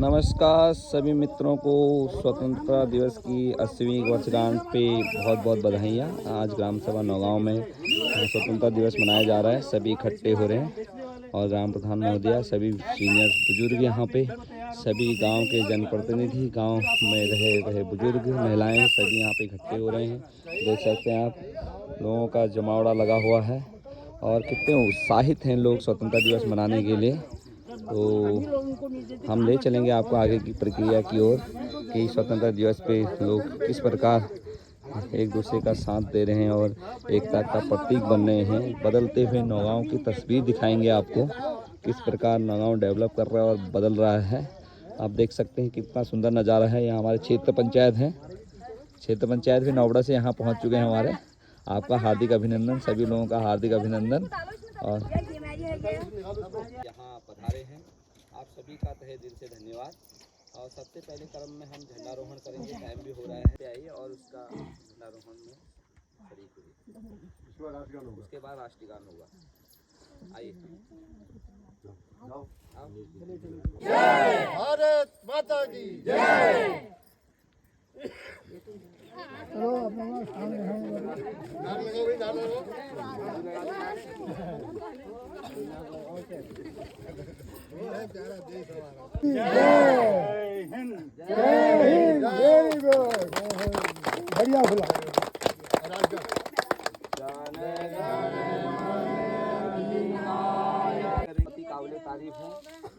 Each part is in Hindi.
नमस्कार सभी मित्रों को स्वतंत्रता दिवस की 80वीं वर्षगांठ पे बहुत बहुत बधाइयाँ। आज ग्राम सभा नौगांव में स्वतंत्रता दिवस मनाया जा रहा है। सभी इकट्ठे हो रहे हैं और ग्राम प्रधान महोदया, सभी सीनियर बुजुर्ग यहाँ पे, सभी गांव के जनप्रतिनिधि, गांव में रहे बुजुर्ग, महिलाएं सभी यहाँ पे इकट्ठे हो रहे हैं। देख सकते हैं आप, लोगों का जमावड़ा लगा हुआ है और कितने उत्साहित हैं लोग स्वतंत्रता दिवस मनाने के लिए। तो हम ले चलेंगे आपको आगे की प्रक्रिया की ओर कि स्वतंत्रता दिवस पे लोग किस प्रकार एक दूसरे का साथ दे रहे हैं और एकता का प्रतीक बन रहे हैं। बदलते हुए नौगांव की तस्वीर दिखाएंगे आपको, किस प्रकार नौगांव डेवलप कर रहा है और बदल रहा है। आप देख सकते हैं कितना सुंदर नज़ारा है। यहाँ हमारे क्षेत्र पंचायत है, क्षेत्र पंचायत भी नौबड़ा से यहाँ पहुँच चुके हैं हमारे। आपका हार्दिक अभिनंदन, सभी लोगों का हार्दिक अभिनंदन। और यहाँ पधारे हैं आप सभी का तहे दिल से धन्यवाद। और सबसे पहले क्रम में हम झंडारोहण करेंगे, टाइम भी हो रहा है, आइए और उसका झंडारोहण में शरीक हुई। उसके बाद राष्ट्रीय गान होगा। आइए। जय भारत माता की जय। जय हिंद, जय हिंद, वेरी गुड, बढ़िया बोला। काबिले तारीफ है।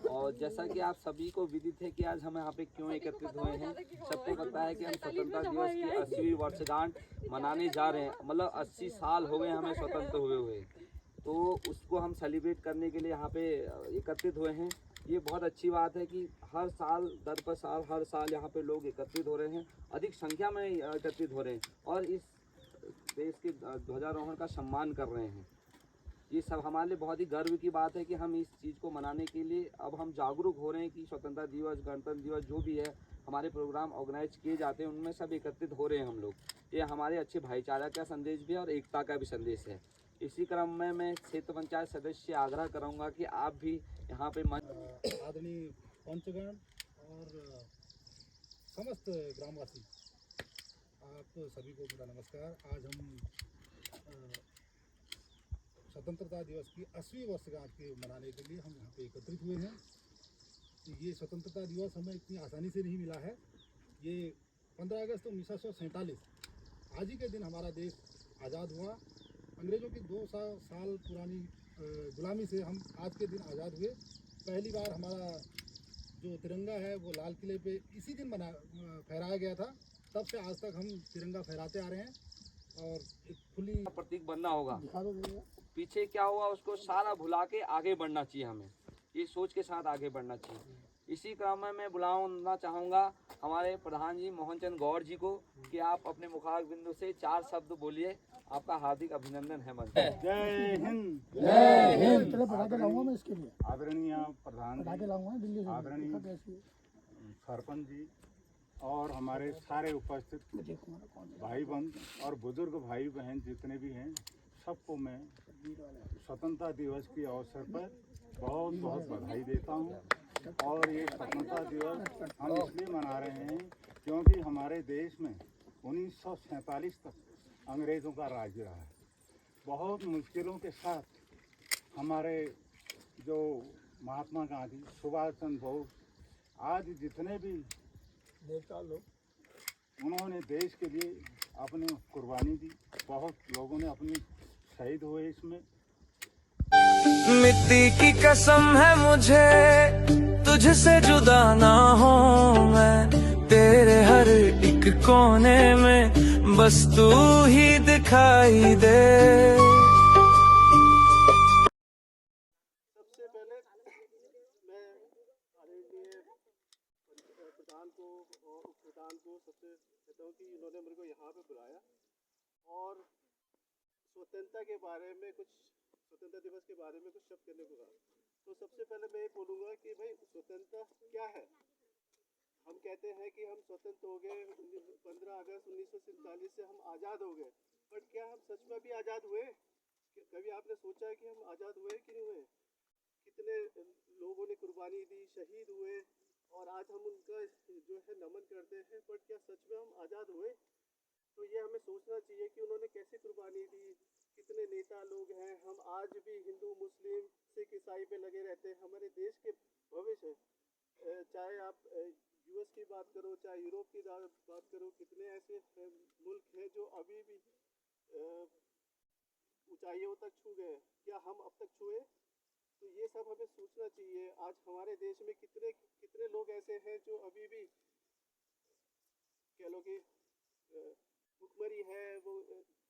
और जैसा कि आप सभी को विदित है कि आज हम यहाँ पे क्यों एकत्रित हुए हैं, सबको पता है कि हम स्वतंत्रता दिवस की 80वीं वर्षगांठ मनाने जा रहे हैं। मतलब 80 साल हो गए हमें स्वतंत्र हुए, तो उसको हम सेलिब्रेट करने के लिए यहाँ पे एकत्रित हुए हैं। ये बहुत अच्छी बात है कि हर साल दर पर साल हर साल यहाँ पे लोग एकत्रित हो रहे हैं, अधिक संख्या में एकत्रित हो रहे हैं और इस देश के ध्वजारोहण का सम्मान कर रहे हैं। ये सब हमारे लिए बहुत ही गर्व की बात है कि हम इस चीज़ को मनाने के लिए अब हम जागरूक हो रहे हैं कि स्वतंत्रता दिवस, गणतंत्र दिवस जो भी है, हमारे प्रोग्राम ऑर्गेनाइज किए जाते हैं उनमें सब एकत्रित हो रहे हैं हम लोग। ये हमारे अच्छे भाईचारा का संदेश भी है और एकता का भी संदेश है। इसी क्रम में मैं क्षेत्र पंचायत सदस्य से आग्रह करूँगा कि आप भी यहाँ पे आदरणीय पंचगण और समस्त ग्रामवासी, आप सभी को मेरा नमस्कार। आज हम स्वतंत्रता दिवस की 80वीं वर्षगांठ के मनाने के लिए हम यहाँ पे एकत्रित हुए हैं। ये स्वतंत्रता दिवस हमें इतनी आसानी से नहीं मिला है। ये 15 अगस्त 1947 आज ही के दिन हमारा देश आज़ाद हुआ। अंग्रेज़ों की 2 साल पुरानी गुलामी से हम आज के दिन आज़ाद हुए। पहली बार हमारा जो तिरंगा है वो लाल किले पे इसी दिन फहराया गया था। तब से आज तक हम तिरंगा फहराते आ रहे हैं और एक खुली प्रतीक बनना होगा। दिखा दो भैया। पीछे क्या हुआ उसको सारा भुला के आगे बढ़ना चाहिए, हमें ये सोच के साथ आगे बढ़ना चाहिए। इसी क्रम में मैं बुलाना चाहूँगा हमारे प्रधान जी मोहन चंद गौड़ जी को कि आप अपने मुखार बिंदु से 4 शब्द बोलिए। आपका हार्दिक अभिनंदन है मंच। जय हिंद, जय हिंद। चलो पढ़ा के लाऊंगा मैं इसके लिए। आदरणीय प्रधान पढ़ा के लाऊंगा दिल्ली से। आदरणीय सरपंच जी और हमारे सारे उपस्थित भाई बहन और बुजुर्ग भाई बहन जितने भी हैं, सबको मैं स्वतंत्रता दिवस के अवसर पर बहुत बहुत बधाई देता हूं। और ये स्वतंत्रता दिवस हम इसलिए मना रहे हैं क्योंकि हमारे देश में 1947 तक अंग्रेज़ों का राज रहा है। बहुत मुश्किलों के साथ हमारे जो महात्मा गांधी, सुभाष चंद्र बोस, आज जितने भी नेता लोग, उन्होंने देश के लिए अपनी कुर्बानी दी। बहुत लोगों ने अपनी शहीद हुए इसमें। मिट्टी की कसम है मुझे तुझसे जुदा ना हो मैं, तेरे हर एक कोने में बस तू ही दिखाई दे। सबसे पहले मैं आदरणीय प्रधान को और उप प्रधान को सबसे कहता हूँ कि इन्होंने मेरे को यहाँ पे बुलाया और स्वतंत्रता के बारे में कुछ, स्वतंत्रता दिवस के बारे में कुछ शब्द कहने को कहा। तो सबसे पहले मैं ये बोलूँगा कि भाई स्वतंत्रता क्या है। हम कहते हैं कि हम स्वतंत्र हो गए 15 अगस्त 1947 से हम आज़ाद हो गए, बट क्या हम सच में भी आज़ाद हुए? कभी आपने सोचा है कि हम आज़ाद हुए कि नहीं हुए? कितने लोगों ने कुर्बानी दी, शहीद हुए और आज हम जो है नमन करते हैं, पर क्या सच में हम आज़ाद हुए? तो ये हमें सोचना चाहिए कि उन्होंने कैसे कुर्बानी दी, कितने नेता लोग हैं। हम आज भी हिंदू मुस्लिम सिख ईसाई पे लगे रहते हैं। हमारे देश के भविष्य चाहे आप यूएस की बात करो, चाहे यूरोप की बात करो, कितने ऐसे मुल्क हैं जो अभी भी ऊंचाइयों तक छू गए। क्या हम अब तक छुए? तो ये सब हमें सोचना चाहिए। आज हमारे देश में कितने कितने लोग ऐसे हैं जो अभी भी कह लो कि भुखमरी है, वो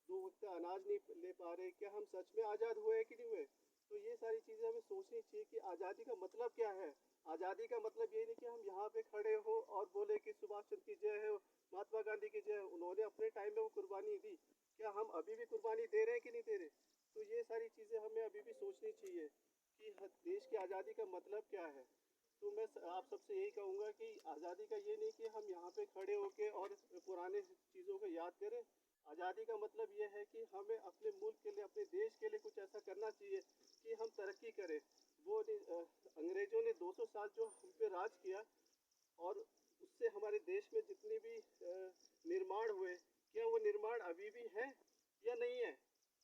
2 वक्त का अनाज नहीं ले पा रहे। क्या हम सच में आज़ाद हुए कि नहीं हुए? तो ये सारी चीज़ें हमें सोचनी चाहिए कि आज़ादी का मतलब क्या है। आज़ादी का मतलब ये नहीं कि हम यहाँ पे खड़े हो और बोले कि सुभाष चंद्र की जय है, महात्मा गांधी की जय। उन्होंने अपने टाइम में वो कुर्बानी दी, क्या हम अभी भी कुर्बानी दे रहे हैं कि नहीं दे रहे? तो ये सारी चीज़ें हमें अभी भी सोचनी चाहिए कि देश की आज़ादी का मतलब क्या है। तो मैं आप सबसे यही कहूँगा कि आज़ादी का ये नहीं कि हम यहाँ पे खड़े होके और पुराने चीज़ों को याद करें। आज़ादी का मतलब ये है कि हमें अपने मुल्क के लिए, अपने देश के लिए कुछ ऐसा करना चाहिए कि हम तरक्की करें। वो अंग्रेज़ों ने 200 साल जो हम पे राज किया और उससे हमारे देश में जितने भी निर्माण हुए, क्या वो निर्माण अभी भी हैं या नहीं है?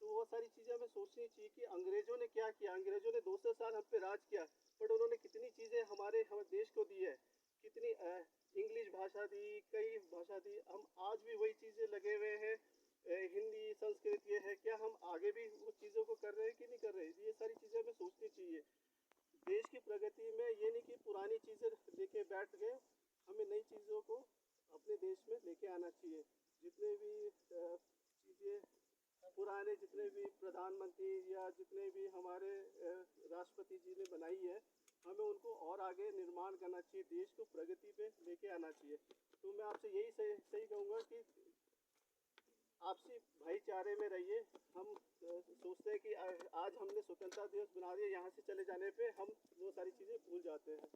तो वो सारी चीज़ें हमें सोचनी चाहिए कि अंग्रेज़ों ने क्या किया। अंग्रेज़ों ने 200 साल हम पे राज किया, बट उन्होंने कितनी चीज़ें हमारे देश को दी है। कितनी इंग्लिश भाषा दी, कई भाषा दी। हम आज भी वही चीज़ें लगे हुए हैं। हिंदी संस्कृत ये है, क्या हम आगे भी वो चीज़ों को कर रहे हैं कि नहीं कर रहे? ये सारी चीज़ें हमें सोचनी चाहिए। देश की प्रगति में ये नहीं कि पुरानी चीज़ें लेके बैठ गए, हमें नई चीज़ों को अपने देश में लेके आना चाहिए। जितने भी चीज़ें पुराने, जितने भी प्रधानमंत्री या जितने भी हमारे राष्ट्रपति जी ने बनाई है, हमें उनको और आगे निर्माण करना चाहिए, देश को प्रगति पे लेके आना चाहिए। तो मैं आपसे यही सही कहूँगा कि आपसी भाईचारे में रहिए। हम सोचते हैं कि आज हमने स्वतंत्रता दिवस बना दिया, यहाँ से चले जाने पे हम वो सारी चीज़ें भूल जाते हैं।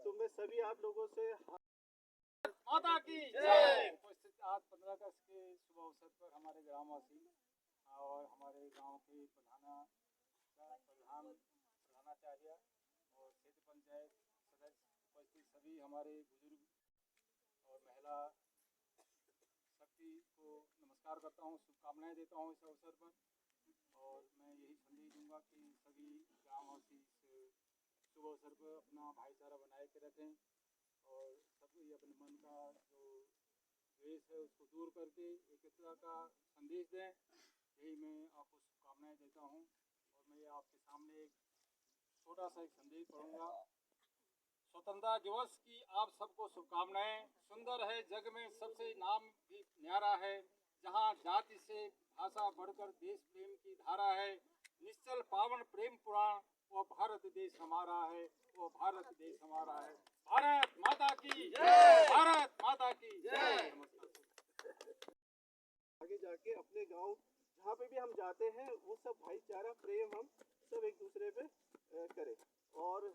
तो मैं सभी आप लोगों से माता की जय। उपस्थित आज 15 अगस्त के शुभ अवसर पर हमारे ग्रामवासी और हमारे गांव के प्रधानाचार्य और क्षेत्र पंचायत सदस्य, उपस्थित सभी हमारे बुजुर्ग और महिला शक्ति को नमस्कार करता हूं, शुभकामनाएं देता हूं इस अवसर पर। और मैं यही संदेश दूंगा कि सभी ग्रामवासी इस शुभ अवसर पर अपना भाईचारा बनाए के रखें और सभी अपने मन का जो द्वेष है उसको दूर करके एकता का संदेश दें। यही मैं आपको शुभकामनाएं देता हूं। और मैं आपके सामने एक छोटा सा एक संदेश पढ़ूंगा। स्वतंत्रता दिवस की आप सबको शुभकामनाएं। सुंदर है जग में सबसे नाम भी न्यारा है, जहां जाति से भाषा बढ़कर देश प्रेम की धारा है। निश्चल पावन प्रेम पुराण, वो भारत देश हमारा है, वो भारत देश हमारा है। भारत माता की जय, भारत माता की जय। आगे जाके अपने गांव जहाँ पे भी हम जाते हैं वो सब भाईचारा प्रेम हम सब एक दूसरे पे करें। और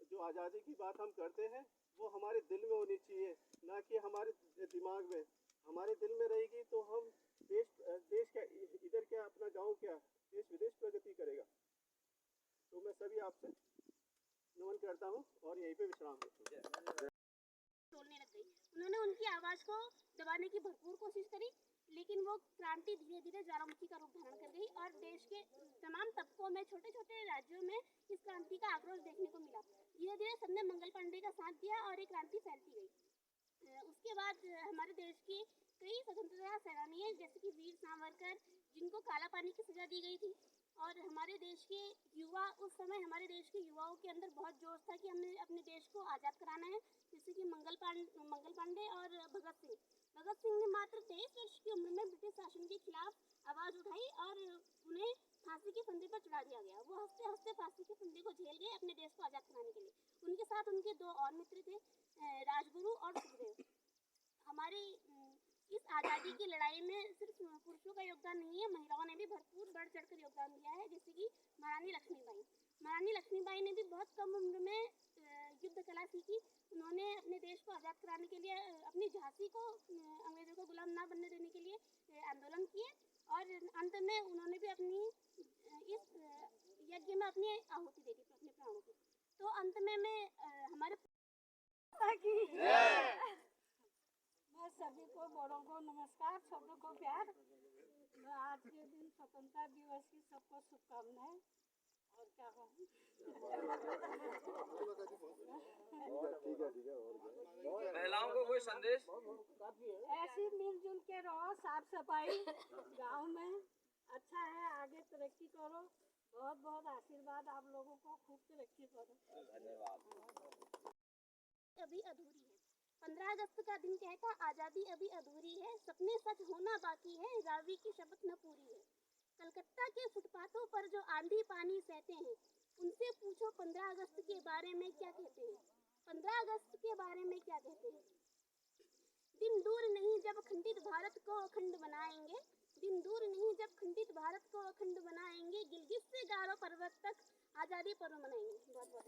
जो आज़ादी की बात हम करते हैं वो हमारे दिल में होनी चाहिए, ना कि हमारे दिमाग में। हमारे दिल में रहेगी तो हम देश क्या, इधर क्या, अपना गांव क्या, देश विदेश प्रगति करेगा। तो मैं सभी आपसे नमन करता हूँ और यहीं पे विश्राम करता हूँ। बोलने लग गई। उन्होंने उनकी आवाज को दबाने की भरपूर कोशिश करी, लेकिन वो क्रांति धीरे धीरे ज्वालामुखी का रूप धारण कर गई और देश के तमाम तबकों में, छोटे छोटे राज्यों में इस क्रांति का आक्रोश देखने को मिला। धीरे धीरे सबने मंगल पांडे का साथ दिया और ये क्रांति फैलती गई। उसके बाद हमारे देश की कई स्वतंत्रता सेनानी हैं, जैसे कि वीर सावरकर, जिनको काला पानी की सजा दी गई थी। और हमारे देश के युवा, उस समय हमारे देश के युवाओं के अंदर बहुत जोश था कि हमें अपने देश को आज़ाद कराना है, जैसे कि मंगल पांडे और भगत सिंह ने मात्र 23 वर्ष की उम्र में ब्रिटिश शासन के खिलाफ आवाज़ उठाई और उन्हें फांसी के फंदे पर चढ़ा दिया गया। वो हंसते हंसते फांसी के फंदे को झेल गए अपने देश को आज़ाद कराने के लिए। उनके साथ उनके 2 और मित्र थे, राजगुरु और सुखदेव। हमारी इस आज़ादी की लड़ाई में सिर्फ पुरुषों का योगदान नहीं है, महिलाओं ने भी भरपूर बढ़ चढ़कर योगदान दिया है, जैसे कि महारानी लक्ष्मीबाई ने भी बहुत कम उम्र में युद्ध कला सीखी। उन्होंने अपने देश को आज़ाद कराने के लिए, अपनी झांसी को अंग्रेजों को गुलाम ना बनने देने के लिए आंदोलन किए और अंत में उन्होंने भी अपनी इस यज्ञ में अपनी आहुति दे दी, अपने प्राणों की। तो अंत में मैं हमारे सभी को बड़ों को नमस्कार, छोटों को प्यार। मैं आज के दिन स्वतंत्रता दिवस की सबको शुभकामनाएं। और क्या कहूँ, महिलाओं को कोई संदेश? ऐसी मिलजुल के रहो, साफ सफाई गांव में अच्छा है, आगे तरक्की करो। बहुत बहुत आशीर्वाद आप लोगों को, खूब तरक्की करो। अभी अधूरी है। 15 अगस्त का दिन कहता आज़ादी अभी अधूरी है, सपने सच होना बाकी है, रावी की शपथ न पूरी है। कलकत्ता के फुटपाथों पर जो आंधी पानी सहते हैं, उनसे पूछो 15 अगस्त के बारे में क्या कहते हैं। 15 अगस्त के बारे में क्या कहते हैं। दिन दूर नहीं जब खंडित भारत को अखंड बनाएंगे, दिन दूर नहीं जब खंडित भारत को अखंड बनाएंगे, गिलगित से गारो पर्वत तक आज़ादी पर्व मनाएंगे। बहुत बहुत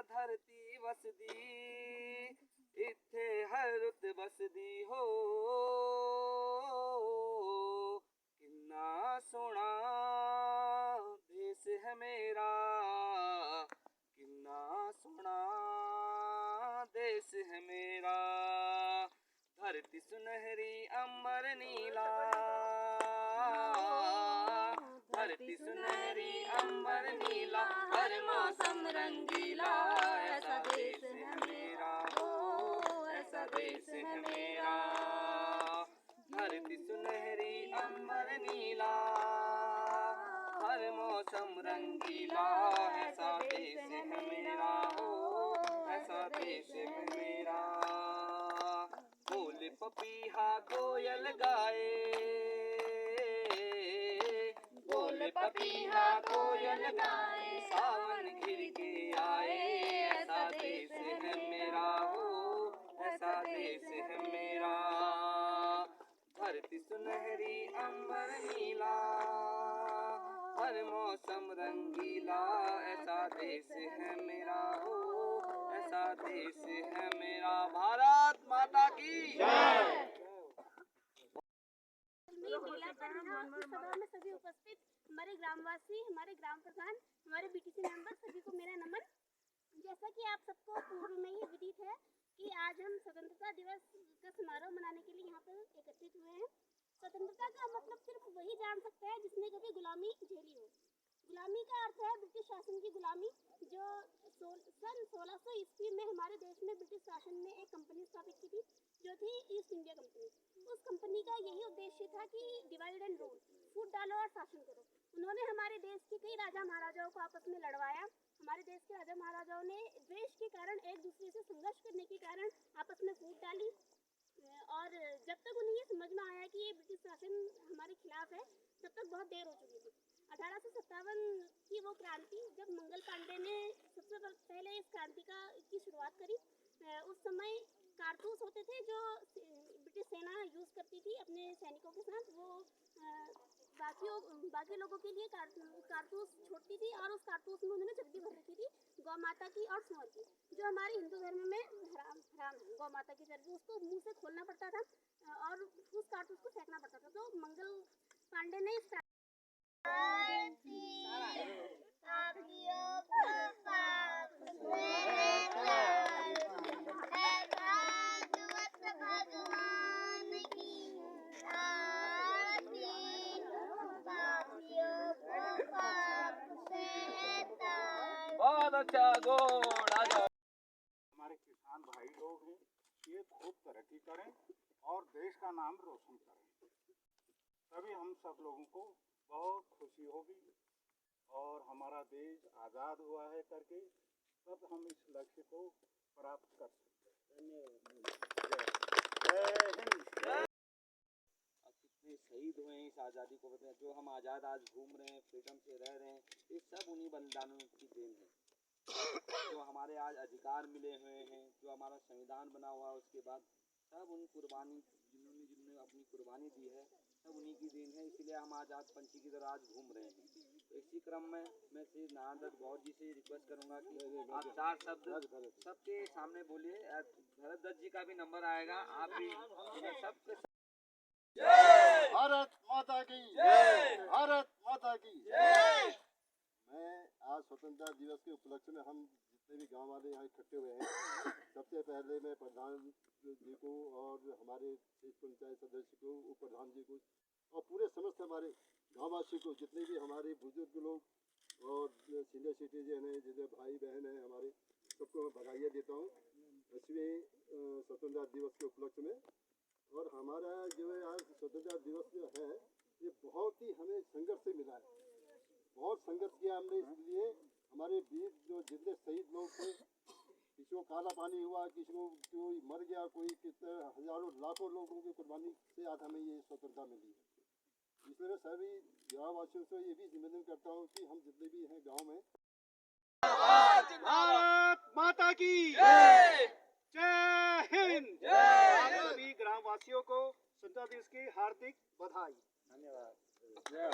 धरती वसदी इत्थे हर रुत बसदी हो, किन्ना सोना देश है मेरा, किन्ना सोना देश है मेरा। धरती सुनहरी अंबर नीला, धरती सुनहरी अंबर नीला, हर मौसम रंगीला, ऐसा देश है मेरा, ओ ऐसा देश है मेरा। धरती सुनहरी अंबर नीला, हर मौसम रंगीला, ऐसा देश है मेरा, ओ ऐसा देश है मेरा। बोले पपीहा कोयल गाए, बोले पपीहा कोयल गाए, सावन घिर के आए, ऐसा देश है मेरा, हो ऐसा देश है मेरा। धरती सुनहरी अंबर नीला, हर मौसम रंगीला, ऐसा देश है मेरा, हो ऐसा देश है मेरा। भारत माता की जय। मेला पर यहाँ इस सभा में सभी उपस्थित हमारे ग्रामवासी, हमारे ग्राम प्रधान, हमारे बीटीसी मेंबर, सभी को मेरा नमन। जैसा कि आप सबको पूर्व में ही विदित है कि आज हम स्वतंत्रता दिवस का समारोह मनाने के लिए यहाँ पर एकत्रित हुए हैं। स्वतंत्रता का मतलब सिर्फ वही जान सकता है जिसने कभी गुलामी झेली हो। गुलामी का अर्थ है ब्रिटिश शासन की गुलामी, जो सन 1600 ईस्वी में हमारे देश में ब्रिटिश शासन ने एक कंपनी स्थापित की थी, जो थी ईस्ट इंडिया कंपनी। उस कंपनी का यही उद्देश्य था कि डिवाइड एंड रूल, फूट डालो और शासन करो। उन्होंने हमारे देश के कई राजा महाराजाओं को आपस में लड़वाया। हमारे देश के राजा महाराजाओं ने द्वेष के कारण, एक दूसरे से संघर्ष करने के कारण आपस में फूट डाली, और जब तक उन्हें ये समझ में आया कि ये ब्रिटिश शासन हमारे खिलाफ है, तब तक बहुत देर हो चुकी थी। 1857 की वो क्रांति, जब मंगल पांडे ने सबसे पहले इस क्रांति की शुरुआत करी, उस समय कारतूस होते थे जो ब्रिटिश सेना यूज़ करती थी अपने सैनिकों के साथ। वो बाकी लोगों के लिए कारतूस छोड़ती थी, और उस कारतूस में उन्होंने चर्बी भर रखी थी गौ माता की और सूअर की, जो हमारे हिंदू धर्म में हराम है। गौ माता की चर्बी, उसको मुंह से खोलना पड़ता था और उस कारतूस को फेंकना पड़ता था। तो मंगल पांडे ने इस बहुत अच्छा घोड़ा जो हमारे किसान भाई लोग हैं, ये खूब तरक्की करें और देश का नाम रोशन करें, तभी हम सब लोगों को बहुत खुशी होगी और हमारा देश आज़ाद हुआ है करके तब हम इस लक्ष्य को प्राप्त कर सकते हैं। कितने शहीद हुए हैं इस आज़ादी को बताएं। जो हम आज़ाद आज घूम रहे हैं, फ्रीडम से रह रहे हैं, ये सब उन्हीं बलिदानों की देन है। जो हमारे आज अधिकार मिले हुए हैं, जो हमारा संविधान बना हुआ है, उसके बाद सब उन कुर्बानी जिन्होंने अपनी कुर्बानी दी है, सब उन्हीं की देन है। इसलिए हम आज़ाद पंछी की तरह आज घूम रहे हैं। तो इसी क्रम में मैं श्री नारायण दत्त गौर जी से रिक्वेस्ट करूंगा कि आप 4 शब्द सबके सामने बोलिए। भरत दत्त जी का भी नंबर आएगा, आप भी सबके भारत माता की जय, भारत माता की जय। मैं आज स्वतंत्रता दिवस के उपलक्ष्य में हम जितने भी गांव वाले यहाँ इकट्ठे हुए हैं, सबसे पहले मैं प्रधान जी को और हमारे पंचायत सदस्य को, उप प्रधान जी को और पूरे समस्त हमारे गाँववासी को, जितने भी हमारे बुजुर्ग लोग और सीनियर सिटीजन हैं, जितने भाई बहन हैं हमारे, सबको मैं बधाइयाँ देता हूँ 80वें स्वतंत्रता दिवस के उपलक्ष्य में। और हमारा जो है आज स्वतंत्रता दिवस जो है, ये बहुत ही हमें संघर्ष से मिला है। बहुत संघर्ष किया हमने, इसलिए हमारे वीर जो जितने शहीद लोग थे, किसी को काला पानी हुआ, किसी को कोई मर गया, कोई कितने हजारों लाखों लोगों की कुर्बानी से आज हमें ये स्वतंत्रता मिली है। इसलिए मैं सभी गाँववासियों से ये भी निवेदन करता हूँ कि हम जितने भी हैं गाँव में, भारत माता की जय हिंद। सभी ग्रामवासियों को स्वतंत्रता दिवस की हार्दिक बधाई। धन्यवाद। जय